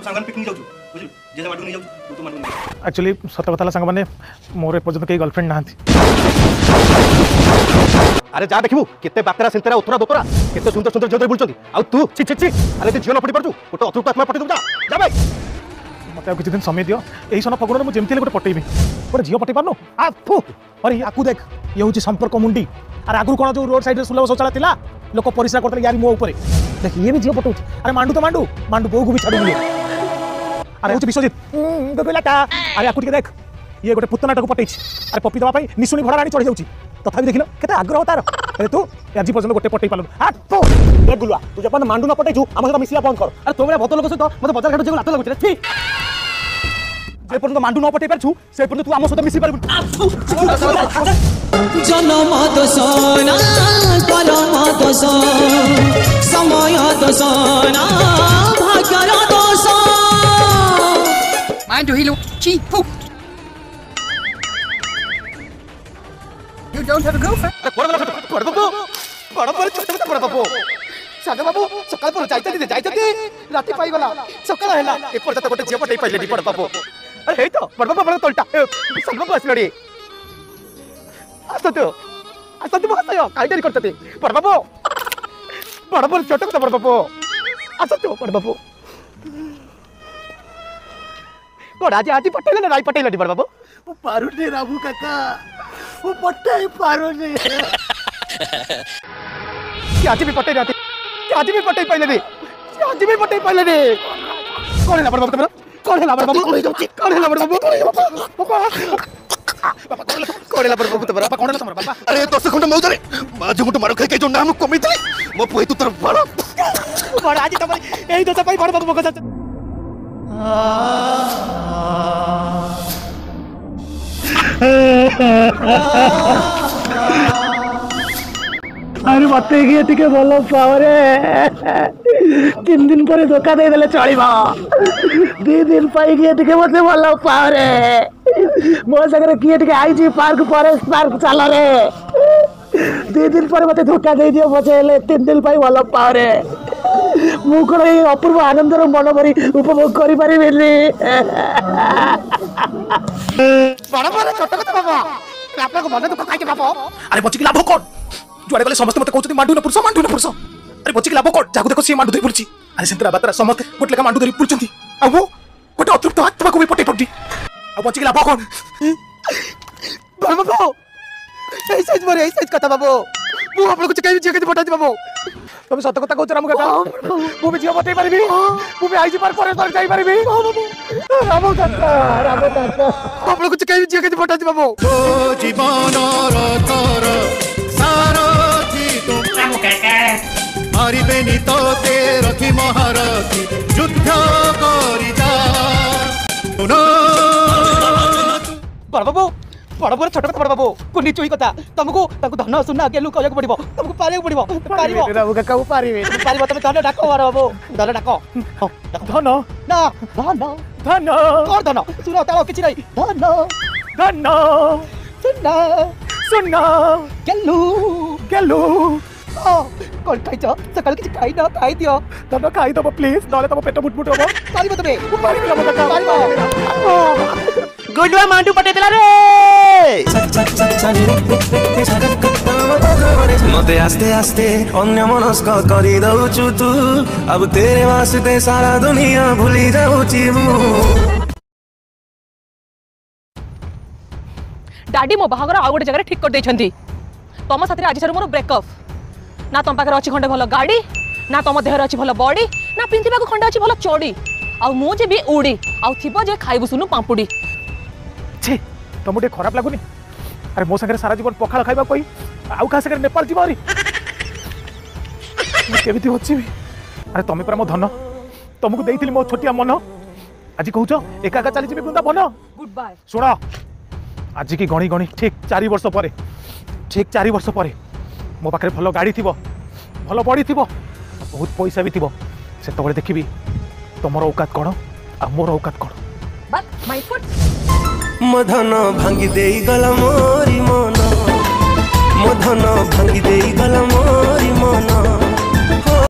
तू सांगन पिकनिक जाऊ बुझु जे माडू नहीं जाऊ तू माडू एक्चुअली सत कथा सांग माने मोर एपर्यंत कई गर्लफ्रेंड नाहंती। अरे जा देखिबू केते बातेरा सेंतेरा उतरा दोतरा केते सुंदर सुंदर जदर बुलचंदी आ तू छी छी छी अरे तू जीवन पटी परजू गोटे अतृप्त आत्मा पटी दू जा भाई मते किछि दिन समय दियो एही सन फगुण मु जेमति गोटे पटेइबी गोटे झियो पटेइ पारनु आ फु अरे आकु देख ये होची संपर्क मुंडी अरे आगु कोन जो रोड साइड रे सुलभ शौचालय थिला लोक परिश्रा करतले यारी मो ऊपर देख ये भी झियो पटौची अरे मांडू तो मांडू मांडू बो को भी छाडू नहीं अरे होची विश्वजित गगलाटा अरे आकु टिके देख ये गोटे पुतनाटा को पटेइछि अरे पप्पी दवा पई निसुनी भड़ा रानी चढ़ जाउची तथापि देखिलो केते आग्रह तार अरे तू आज पर्यंत गोटे पटेइ पालु आ तो देख गुलुआ तू जपन मांडू न पटेइछु हम सहित मिसिया बंद कर अरे तो मेरा भत लोक सहित मते बाजार घाट जे लात लागुछ रे छी जे पर्यंत मांडू न पटेइ परछु से पर्यंत तू हम सहित मिसि पारबु जन्म दसना परम दस समय दसना भाग्यर दस Mind you, cheap poop. You don't have a girlfriend? बड़ पर छोट बड़ बाबू सागा बाबू सकाळ पर जायते राती पाई गला सकाळ हैला ए पर्यंत गोटे झियो पटेइ पाइले बड़ बाबू अरे हे तो बड़ बाबू बड़ तोलटा सल्व को आसलडी असत बहसयो काय डरी करतते बड़ बाबू बड़ पर छोट बड़ बाबू असत बड़ बाबू कोड आज पटेइले ना राई पटेइले बड़ बाबू वो पारुने रामू काका वो पट्टे पारुने आज भी पटेइ राती आज भी पटेइ पाइले रे आज भी पटेइ पाइले रे कोन हैला बड़ बाबू तमरा कोन हैला बड़ बाबू कोन हैला बड़ बाबू कोन हैला बड़ बाबू तमरा कोन हैला तमरा बाबा अरे 10 खंड मौजरे बाजू गुट मारो खाइ के जो नाम कमितले मो पुई तू तर बड़ आज तमरी एही दशा पाई बड़ बाबू मगज अरे मत टिके भल पावरे 3 दिन पर धोखा दे देले चलिबा 2 दिन पाई टिके मते भल पावरे मो सगरे किए टिके आईजी पार्क फॉरेस्ट पार्क चला रे 2 दिन पर मते धोखा दे दियो बचेले 3 दिन पाई भल पावरे मु कोन ए अपूर्व आनंदर मन भरी उपभोग करि पारि बेली बड़ बड़ छोट कथा बाबा आपन को मन दुख खाइ के बाबा अरे बची लाभ कोन जुआडे गले समस्त मते कहउछथि मांडू न पुरुष अरे बची लाभ कोन जाकु देखो सी मांडू धरि पुरछि अरे सेंतरा बातरा समस्त गोट लेका मांडू धरि पुरछंती आ वो गोटे अतृप्त आत्मा को भी पटे पड्डी आ बची लाभ कोन बड़ बाबू ए साइज कथा बाबू मु आपन को कहि जे के पटा दे बाबू तुम सत कथा कहउछ रामू काका मु भी जियो बटै परबी मु भी आईजी पार पर जाई परबी रामू काका आपन को कहि जे के पटा दे बाबू ओ जीवन रतर सारथी तुम रामू काका मारिबेनी तो ते रखी महारथी युद्ध करि जा बड़ बाबू बड़ बड़ छोट बड़ बाबू को नीचो ही कथा तुमको धन सुना गेलु कहक पड़िबो तुमको पारियो पड़िबो पारिबो रामू काका पारिबे पारिबो तमे धन डाको बड़ बाबू धन डाको धन ना धन धन कोन धन सुनो ताओ किछि नै धन धन सुना सुना गेलु गेलु कोन खाइ छ सकाल किछि खाइ दियो धन खाई दबो प्लीज नले तम पेट मुटमुट होबो पारिबो तमे पारिबे रामू काका पारिबो गुडुआ मांडू पटे देला रे मते आस्ते आस्ते अन्य मनस्क करी दउछु तू अब तेरे वास्ते सारा दुनिया भूली जाउची मु डाडी मो बाहागर आ गोटे जगह ठीक कर देछंती तम साथरे आज सर मोर ब्रेकअप ना तम पाखरे अछि खंडे भलो गाड़ी ना तम देहर अछि भलो बॉडी ना पिंथिबा को खंडे अछि भलो चोडी आ मु जे भी उडी आ थिबो जे खाइबु सुनु पांपुडी छे तुमको खराब लगुनि अरे मो संगे सारा जीवन पखाल खाइबा कोई आउ का संगे नेपाल जीवा रे केमिति होछि अरे तमे पर मो धन तुमको देइथिली मो छोटिया मन आज कहूछ एका एका चली जिबी बुंदा बन गुड बाय सुनो आज की गणी गणी ठीक 4 वर्ष पर ठीक 4 वर्ष पर मो पाखे भल गाड़ी थी भल बड़ी थी बहुत पैसा भी थी से तबले देखी तुमर औकात कौन आ मोर औकात कौन बट माय फुट मधन भांगी देई गला मोरी मन मधन भांगी देई गला मोरी मन